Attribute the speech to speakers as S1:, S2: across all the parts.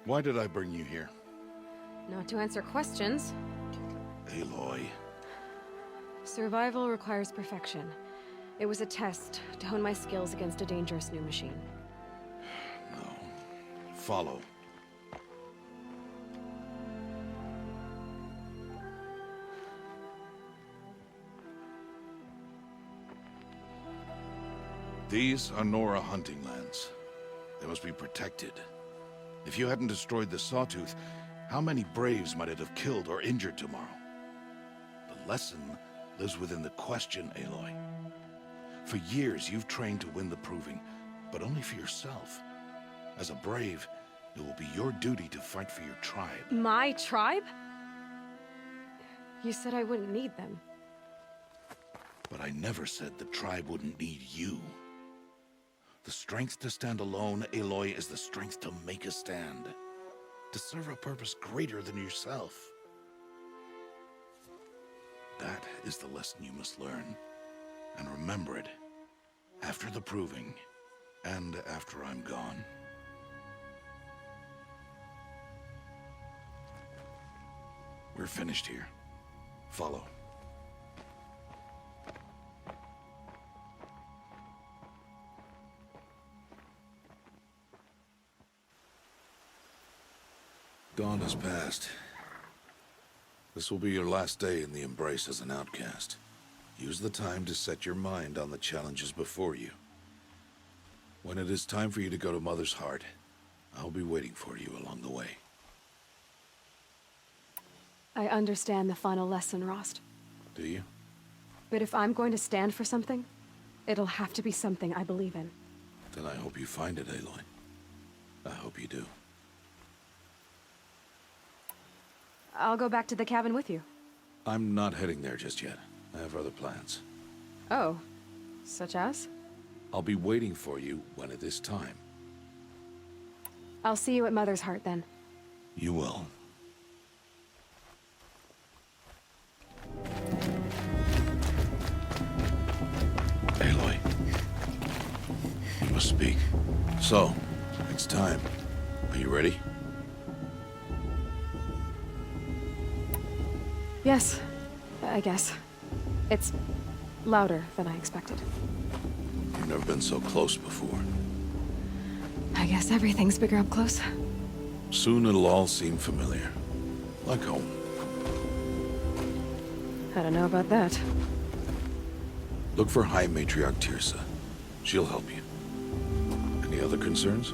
S1: Why did I bring you here?
S2: Not to answer questions.
S1: Aloy.
S2: Survival requires perfection. It was a test to hone my skills against a dangerous new machine.
S1: No. Follow. These are Nora hunting lands. They must be protected. If you hadn't destroyed the Sawtooth, how many Braves might it have killed or injured tomorrow? The lesson lives within the question, Aloy. For years, you've trained to win the Proving, but only for yourself. As a Brave, it will be your duty to fight for your tribe.
S2: My tribe? You said I wouldn't need them.
S1: But I never said the tribe wouldn't need you. The strength to stand alone, Aloy, is the strength to make a stand. To serve a purpose greater than yourself. That is the lesson you must learn. And remember it. After the Proving, and after I'm gone. We're finished here. Follow. Dawn has passed. This will be your last day in the Embrace as an outcast. Use the time to set your mind on the challenges before you. When it is time for you to go to Mother's Heart, I'll be waiting for you along the way.
S2: I understand the final lesson, Rost.
S1: Do you?
S2: But if I'm going to stand for something, it'll have to be something I believe in.
S1: Then I hope you find it, Aloy. I hope you do.
S2: I'll go back to the cabin with you.
S1: I'm not heading there just yet. I have other plans.
S2: Oh. Such as?
S1: I'll be waiting for you when it is time.
S2: I'll see you at Mother's Heart then.
S1: You will. Aloy. You must speak. So, it's time. Are you ready?
S2: Yes, I guess. It's louder than I expected.
S1: You've never been so close before.
S2: I guess everything's bigger up close.
S1: Soon it'll all seem familiar. Like home.
S2: I don't know about that.
S1: Look for High Matriarch Teersa. She'll help you. Any other concerns?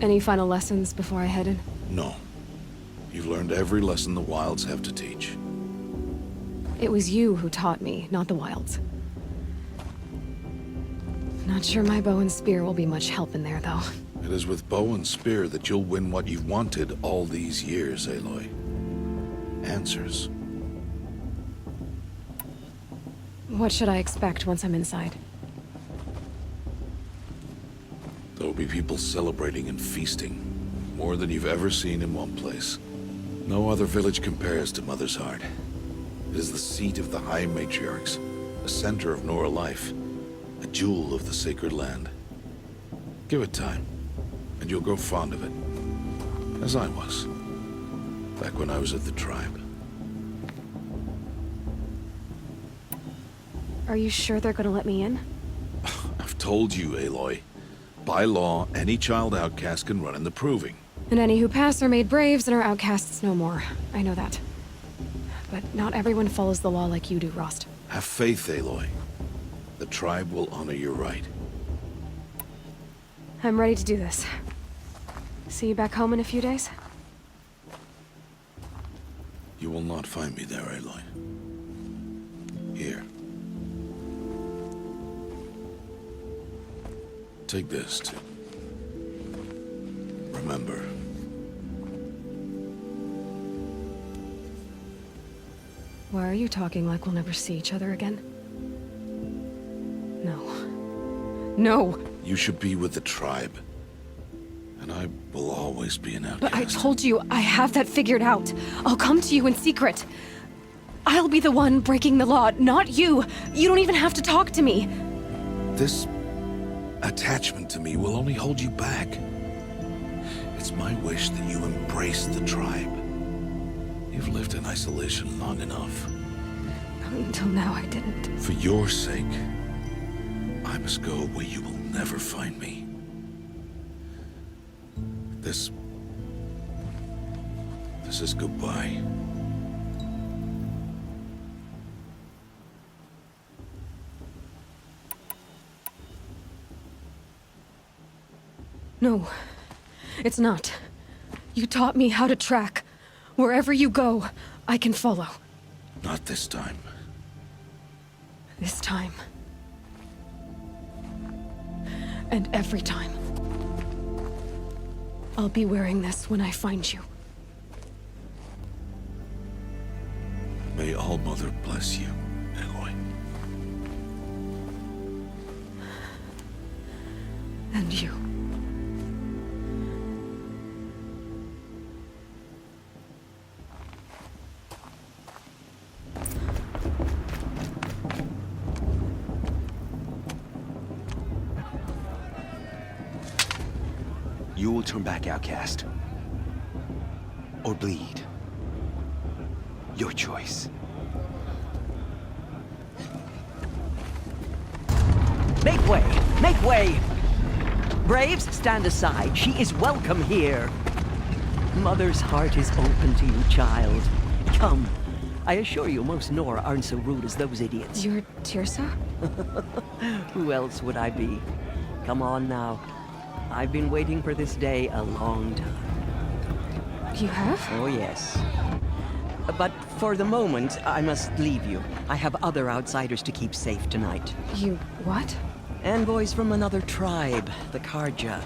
S2: Any final lessons before I head in?
S1: No. You've learned every lesson the Wilds have to teach.
S2: It was you who taught me, not the Wilds. Not sure my bow and spear will be much help in there, though.
S1: It is with bow and spear that you'll win what you've wanted all these years, Aloy. Answers.
S2: What should I expect once I'm inside?
S1: There will be people celebrating and feasting. More than you've ever seen in one place. No other village compares to Mother's Heart. It is the seat of the High Matriarchs, a center of Nora life, a jewel of the sacred land. Give it time, and you'll grow fond of it. As I was, back when I was at the tribe.
S2: Are you sure they're gonna let me in?
S1: I've told you, Aloy. By law, any child outcast can run in the Proving.
S2: And any who pass are made braves and are outcasts no more. I know that. But not everyone follows the law like you do, Rost.
S1: Have faith, Aloy. The tribe will honor your right.
S2: I'm ready to do this. See you back home in a few days?
S1: You will not find me there, Aloy. Here. Take this, too. Remember.
S2: Why are you talking like we'll never see each other again? No. No!
S1: You should be with the tribe. And I will always be an outcast.
S2: But I told you, I have that figured out. I'll come to you in secret. I'll be the one breaking the law, not you. You don't even have to talk to me.
S1: This attachment to me will only hold you back. It's my wish that you embrace the tribe. You've lived in isolation long enough.
S2: Until now, I didn't.
S1: For your sake, I must go where you will never find me. This is goodbye.
S2: No, it's not. You taught me how to track. Wherever you go, I can follow.
S1: Not this time.
S2: This time. And every time. I'll be wearing this when I find you.
S1: May All Mother bless you, Aloy.
S2: And you.
S3: You will turn back, outcast. Or bleed. Your choice.
S4: Make way! Make way! Braves, stand aside. She is welcome here. Mother's heart is open to you, child. Come. I assure you, most Nora aren't so rude as those idiots.
S2: You're Teersa?
S4: Who else would I be? Come on now. I've been waiting for this day a long time.
S2: You have?
S4: Oh, yes. But for the moment, I must leave you. I have other outsiders to keep safe tonight.
S2: You what?
S4: Envoys from another tribe, the Carja.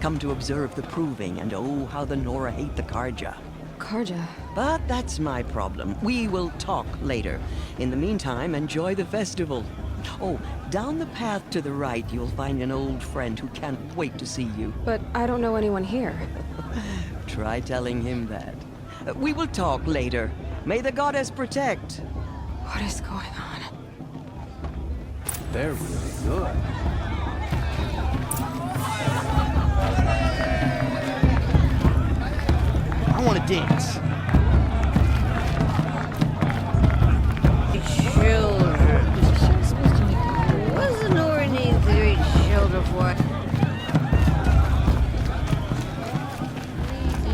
S4: Come to observe the proving, and oh, how the Nora hate the Carja.
S2: Carja.
S4: But that's my problem. We will talk later. In the meantime, enjoy the festival. Oh, down the path to the right, you'll find an old friend who can't wait to see you.
S2: But I don't know anyone here.
S4: Try telling him that. We will talk later. May the goddess protect.
S2: What is going on?
S3: They're really good. I want to dance.
S5: Children. What's the Nora need three children for?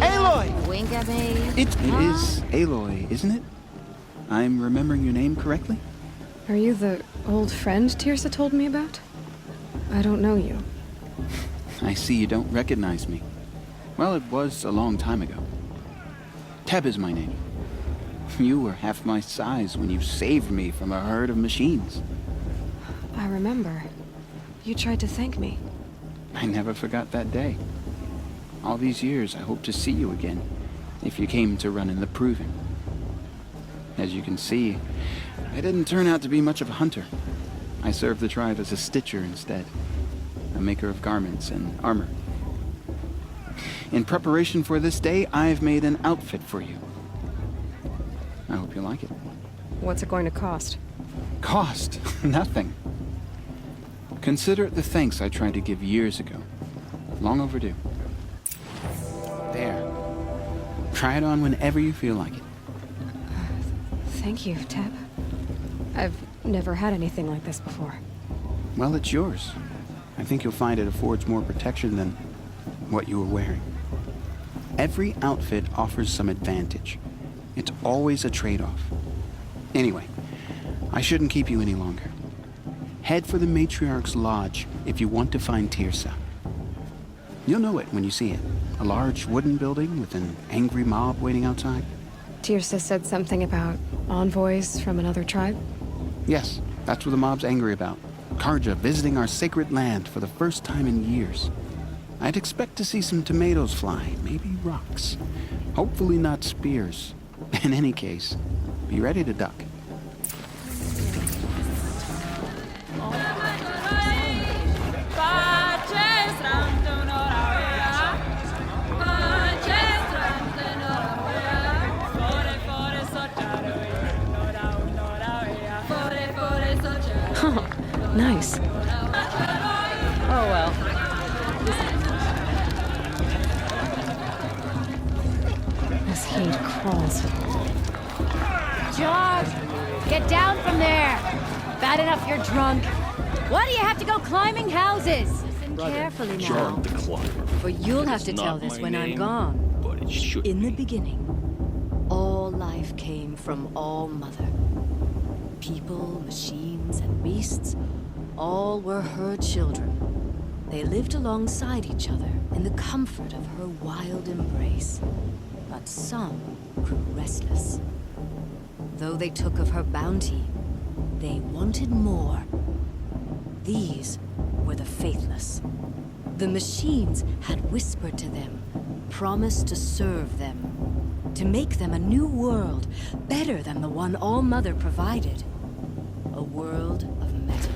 S6: Aloy!
S5: Wink at me?
S6: It is Aloy, isn't it? I'm remembering your name correctly?
S2: Are you the old friend Teersa told me about? I don't know you.
S6: I see you don't recognize me. Well, it was a long time ago. Teb is my name. You were half my size when you saved me from a herd of machines.
S2: I remember. You tried to thank me.
S6: I never forgot that day. All these years, I hope to see you again, if you came to run in the Proving. As you can see, I didn't turn out to be much of a hunter. I served the tribe as a stitcher instead, a maker of garments and armor. In preparation for this day, I've made an outfit for you. I hope you like it.
S2: What's it going to cost?
S6: Cost? Nothing. Consider it the thanks I tried to give years ago. Long overdue. There. Try it on whenever you feel like it.
S2: Thank you, Teb. I've never had anything like this before.
S6: Well, it's yours. I think you'll find it affords more protection than what you were wearing. Every outfit offers some advantage. It's always a trade-off. Anyway, I shouldn't keep you any longer. Head for the Matriarch's Lodge if you want to find Teersa. You'll know it when you see it. A large wooden building with an angry mob waiting outside.
S2: Teersa said something about envoys from another tribe?
S6: Yes, that's what the mob's angry about. Carja visiting our sacred land for the first time in years. I'd expect to see some tomatoes fly, maybe rocks. Hopefully not spears. In any case, be ready to duck.
S2: Nice.
S5: Oh well.
S2: As he crawls.
S7: George, get down from there. Bad enough you're drunk. Why do you have to go climbing houses? Listen carefully now.
S8: John the Climber.
S7: For you'll have to
S8: It's
S7: tell
S8: not
S7: this
S8: my
S7: when I'm
S8: name,
S7: gone.
S8: But it should
S7: In the
S8: be.
S7: beginning, all life came from All Mother. People, machines, and beasts, all were her children. They lived alongside each other in the comfort of her wild embrace. But some grew restless. Though they took of her bounty, they wanted more. These were the faithless. The machines had whispered to them, promised to serve them, to make them a new world, better than the one All Mother provided. A world of metal.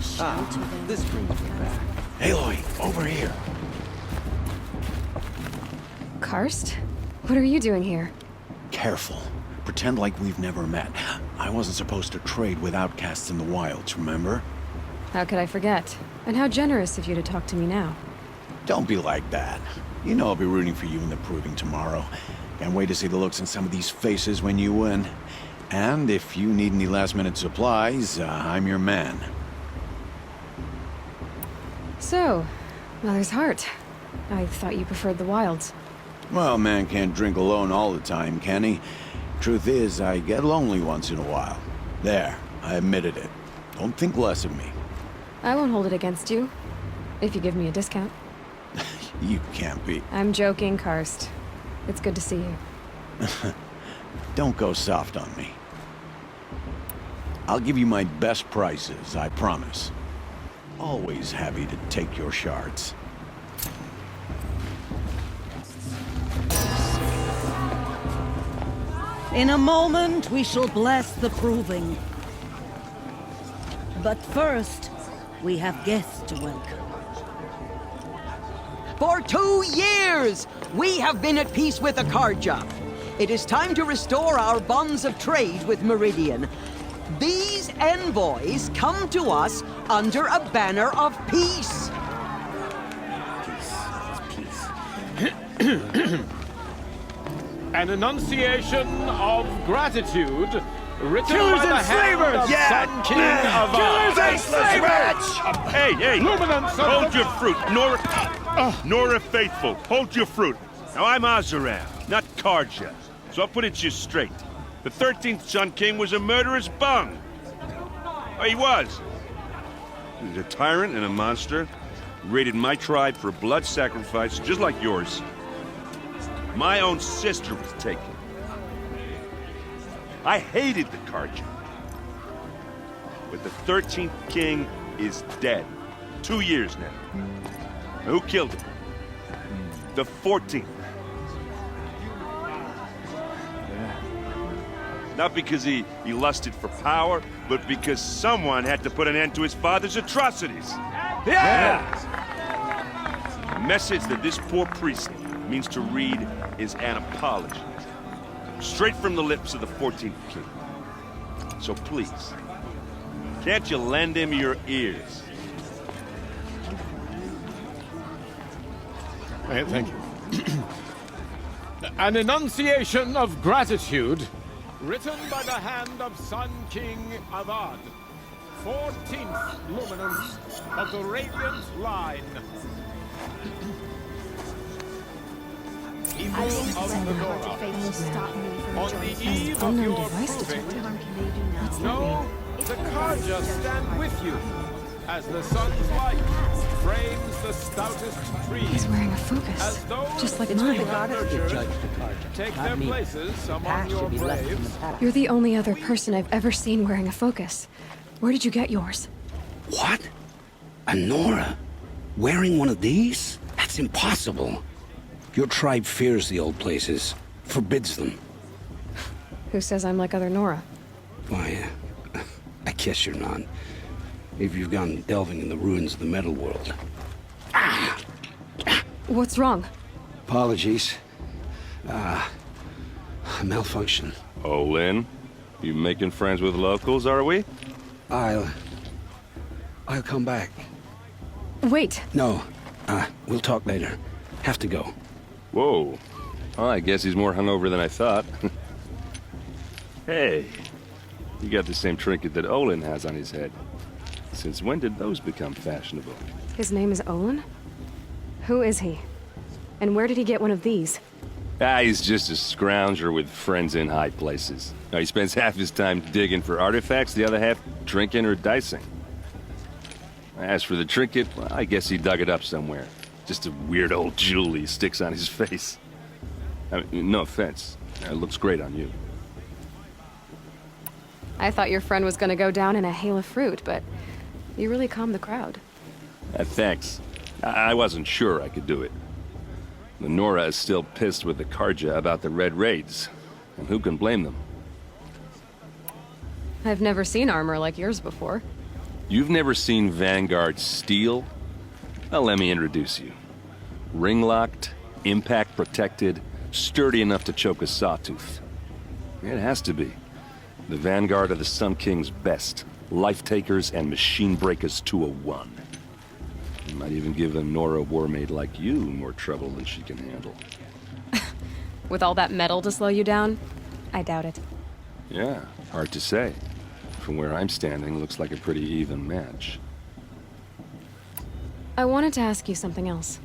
S7: Shelter them.
S3: This brings me back.
S1: Aloy, over here.
S2: Karst? What are you doing here?
S9: Careful. Pretend like we've never met. I wasn't supposed to trade with outcasts in the wilds, remember?
S2: How could I forget? And how generous of you to talk to me now.
S9: Don't be like that. You know I'll be rooting for you in the proving tomorrow. Can't wait to see the looks on some of these faces when you win. And if you need any last-minute supplies, I'm your man.
S2: So, Mother's Heart. I thought you preferred the wilds.
S9: Well, man can't drink alone all the time, can he? Truth is, I get lonely once in a while. There, I admitted it. Don't think less of me.
S2: I won't hold it against you. If you give me a discount.
S9: You can't be.
S2: I'm joking, Karst. It's good to see you.
S9: Don't go soft on me. I'll give you my best prices, I promise. Always happy to take your shards.
S10: In a moment, we shall bless the proving. But first, we have guests to welcome.
S4: For 2 years, we have been at peace with Akarja. It is time to restore our bonds of trade with Meridian. These envoys come to us under a banner of peace.
S11: An enunciation of gratitude written
S3: Killers
S11: by the
S3: and
S11: hand
S3: slavers!
S11: of Sun King of
S3: Killers and slavers!
S8: Hey, hey!
S11: Luminance of
S8: Hold
S11: the-
S8: your fruit, Nora Faithful. Hold your fruit. Now I'm Azaram, not Karja, so I'll put it to you straight. The 13th Sun King was a murderous bung. Oh, he was. He was a tyrant and a monster. He raided my tribe for a blood sacrifice, just like yours. My own sister was taken. I hated the Karja. But the 13th king is dead. 2 years now. Now, who killed him? The 14th. Not because he lusted for power, but because someone had to put an end to his father's atrocities.
S3: Yeah!
S8: The message that this poor priest means to read is an apology. Straight from the lips of the 14th king. So please, can't you lend him your ears?
S11: Thank you. An enunciation of gratitude written by the hand of Sun King Avad, 14th luminance of the Radiant Line. People of the Nora, on the eve of
S2: Unknown
S11: your
S2: device
S11: proving,
S2: detected.
S11: know the Karja stand with you, as the sun's light frames the stoutest trees.
S2: He's wearing a
S11: As
S2: focus,
S11: those
S2: just like
S11: who
S2: mine.
S11: have nurtured
S4: Judge Akarja,
S11: take
S4: not
S11: their
S4: me.
S11: places among
S4: Past
S11: your
S4: should be left in the
S11: braves.
S4: past.
S2: You're the only other person I've ever seen wearing a focus. Where did you get yours?
S12: What? A Nora? Wearing one of these? That's impossible. Your tribe fears the old places, forbids them.
S2: Who says I'm like other Nora?
S12: Why, I guess you're not. If you've gone delving in the ruins of the metal world.
S2: What's wrong?
S12: Apologies. A malfunction.
S8: Oh, Lynn, you making friends with locals, are we?
S12: I'll come back.
S2: Wait.
S12: No. We'll talk later. Have to go.
S13: Whoa. Well, I guess he's more hungover than I thought. Hey, you got the same trinket that Olin has on his head. Since when did those become fashionable?
S2: His name is Olin? Who is he? And where did he get one of these?
S13: He's just a scrounger with friends in high places. Now, he spends half his time digging for artifacts, the other half drinking or dicing. As for the trinket, well, I guess he dug it up somewhere. Just a weird old jewel he sticks on his face. I mean, no offense. It looks great on you.
S2: I thought your friend was gonna go down in a hail of fruit, but you really calmed the crowd.
S13: Thanks. I wasn't sure I could do it. Lenora is still pissed with the Carja about the Red Raids, and who can blame them?
S2: I've never seen armor like yours before.
S13: You've never seen Vanguard steel? Well, let me introduce you. Ring-locked, impact-protected, sturdy enough to choke a sawtooth. It has to be. The Vanguard of the Sun King's best. Life-takers and machine breakers to a one. You might even give a Nora warmaid like you more trouble than she can handle.
S2: With all that metal to slow you down? I doubt it.
S13: Yeah, hard to say. From where I'm standing, looks like a pretty even match.
S2: I wanted to ask you something else.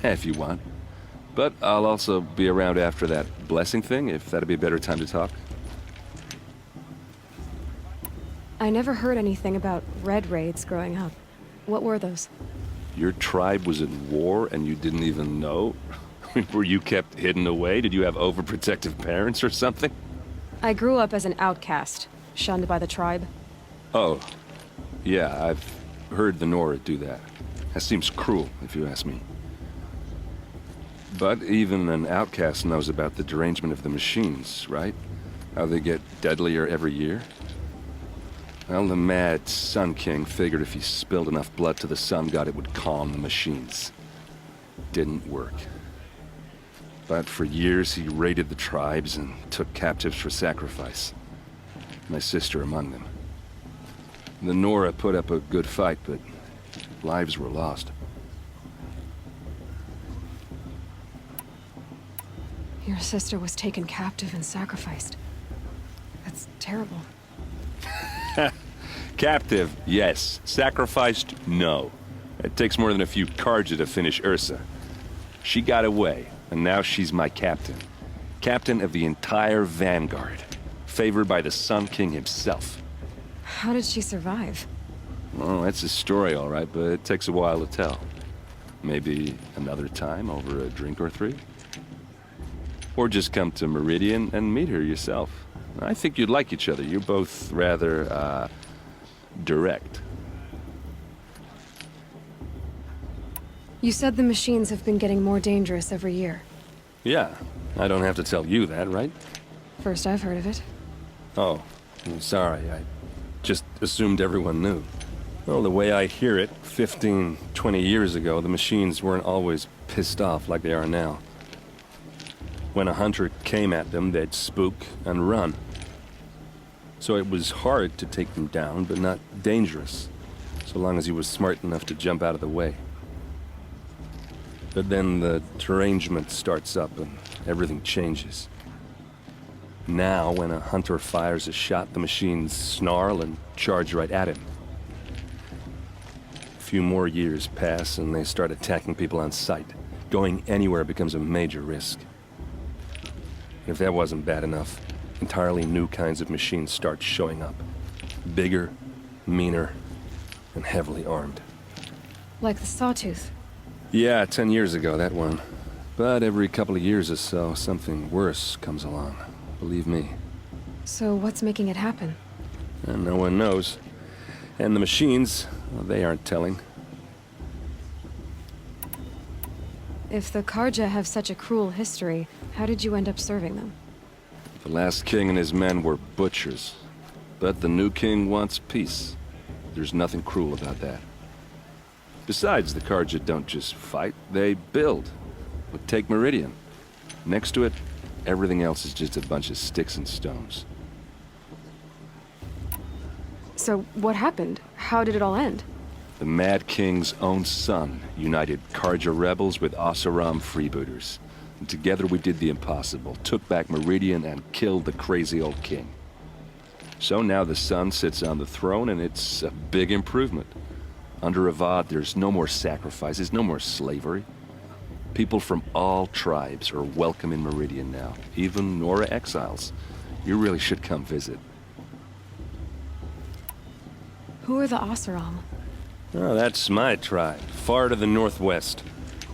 S13: If you want. But I'll also be around after that blessing thing, if that'd be a better time to talk.
S2: I never heard anything about Red Raids growing up. What were those?
S13: Your tribe was at war and you didn't even know? Were you kept hidden away? Did you have overprotective parents or something?
S2: I grew up as an outcast, shunned by the tribe.
S13: Oh, yeah, I've heard the Nora do that. That seems cruel, if you ask me. But even an outcast knows about the derangement of the machines, right? How they get deadlier every year? Well, the mad Sun King figured if he spilled enough blood to the Sun God, it would calm the machines. Didn't work. But for years, he raided the tribes and took captives for sacrifice. My sister among them. The Nora put up a good fight, but lives were lost.
S2: Your sister was taken captive and sacrificed. That's terrible.
S13: Captive, yes. Sacrificed, no. It takes more than a few Carja to finish Ursa. She got away, and now she's my captain. Captain of the entire Vanguard. Favored by the Sun King himself.
S2: How did she survive?
S13: Well, that's a story, all right, but it takes a while to tell. Maybe another time over a drink or three? Or just come to Meridian and meet her yourself. I think you'd like each other. You're both rather, direct.
S2: You said the machines have been getting more dangerous every year.
S13: Yeah, I don't have to tell you that, right?
S2: First I've heard of it.
S13: Oh, I'm sorry. I just assumed everyone knew. Well, the way I hear it, 15, 20 years ago, the machines weren't always pissed off like they are now. When a hunter came at them, they'd spook and run. So it was hard to take them down, but not dangerous, so long as he was smart enough to jump out of the way. But then the derangement starts up and everything changes. Now, when a hunter fires a shot, the machines snarl and charge right at him. A few more years pass and they start attacking people on sight. Going anywhere becomes a major risk. If that wasn't bad enough, entirely new kinds of machines start showing up. Bigger, meaner, and heavily armed.
S2: Like the Sawtooth.
S13: Yeah, 10 years ago, that one. But every couple of years or so, something worse comes along. Believe me.
S2: So what's making it happen?
S13: And no one knows. And the machines, well, they aren't telling.
S2: If the Carja have such a cruel history, how did you end up serving them?
S13: The last king and his men were butchers. But the new king wants peace. There's nothing cruel about that. Besides, the Carja don't just fight, they build. But take Meridian. Next to it, everything else is just a bunch of sticks and stones.
S2: So what happened? How did it all end?
S13: The Mad King's own son united Karja rebels with Oseram freebooters. And together we did the impossible, took back Meridian and killed the crazy old king. So now the son sits on the throne and it's a big improvement. Under Avad, there's no more sacrifices, no more slavery. People from all tribes are welcome in Meridian now, even Nora exiles. You really should come visit.
S2: Who are the Oseram?
S14: Oh, that's my tribe, far to the northwest.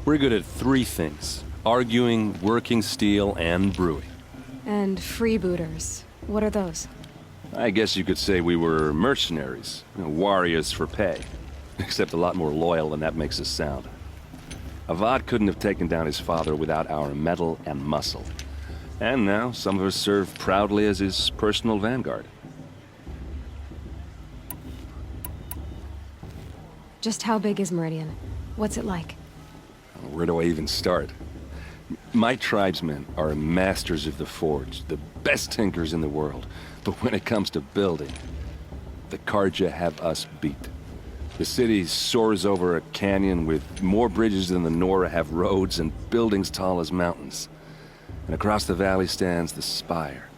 S14: We're good at 3 things: arguing, working steel, and brewing.
S2: And freebooters. What are those?
S13: I guess you could say we were mercenaries, warriors for pay. Except a lot more loyal than that makes us sound. Avad couldn't have taken down his father without our metal and muscle. And now some of us serve proudly as his personal vanguard.
S2: Just how big is Meridian? What's it like?
S13: Where do I even start? My tribesmen are masters of the forge, the best tinkers in the world. But when it comes to building, the Karja have us beat. The city soars over a canyon with more bridges than the Nora have roads and buildings tall as mountains. And across the valley stands the spire,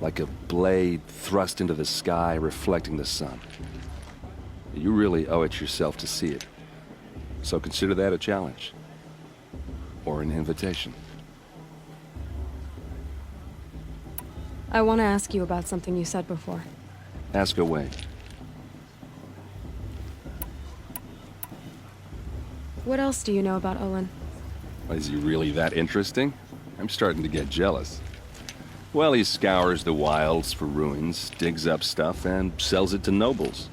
S13: like a blade thrust into the sky reflecting the sun. You really owe it yourself to see it. So consider that a challenge. Or an invitation.
S2: I want to ask you about something you said before.
S13: Ask away.
S2: What else do you know about Olin?
S13: Is he really that interesting? I'm starting to get jealous. Well, he scours the wilds for ruins, digs up stuff, and sells it to nobles.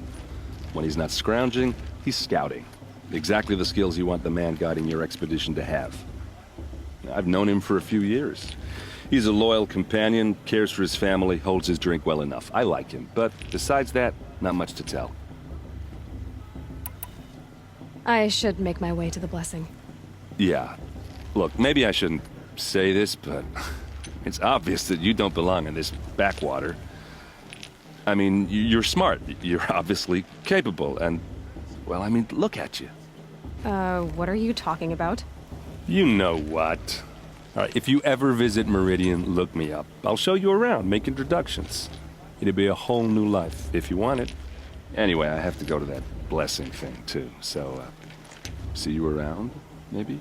S13: When he's not scrounging, he's scouting. Exactly the skills you want the man guiding your expedition to have. I've known him for a few years. He's a loyal companion, cares for his family, holds his drink well enough. I like him, but besides that, not much to tell.
S2: I should make my way to the blessing.
S13: Yeah. Look, maybe I shouldn't say this, but it's obvious that you don't belong in this backwater. I mean, you're smart. You're obviously capable, and, well, I mean, look at you.
S2: What are you talking about?
S14: You know what. All right, if you ever visit Meridian, look me up. I'll show you around, make introductions. It'll be a whole new life, if you want it.
S13: Anyway, I have to go to that blessing thing, too, so, see you around, maybe?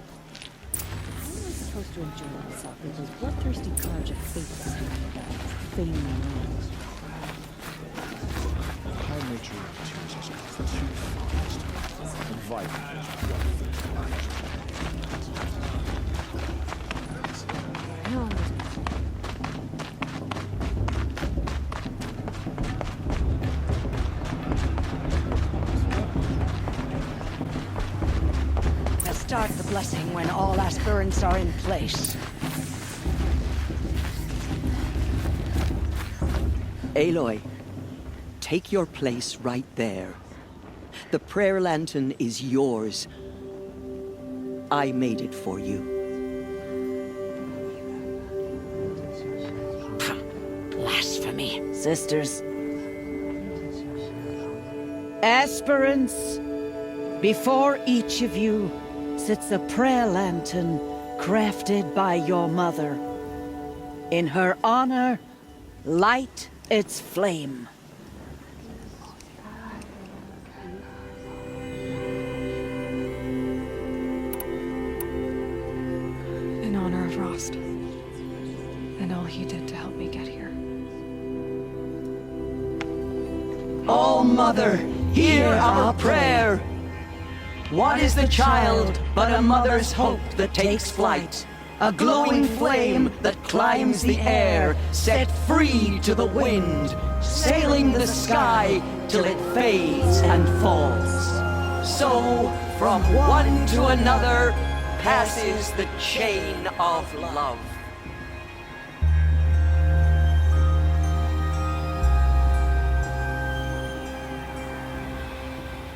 S10: How am I supposed to enjoy myself with those bloodthirsty Karja fates? Fame and
S11: High nature teaches us too fast. And violence is one thing.
S10: start the blessing when all aspirants are in place.
S4: Aloy, take your place right there. The prayer lantern is yours. I made it for you.
S10: Blasphemy, sisters. Aspirants, before each of you sits a prayer lantern crafted by your mother. In her honor, light its flame.
S2: In honor of Rost. And all he did to help me get here.
S4: Oh, Mother, hear our prayer. What is the child but a mother's hope that takes flight? A glowing flame that climbs the air, set free to the wind, sailing the sky till it fades and falls. So, from one to another, passes the chain of love.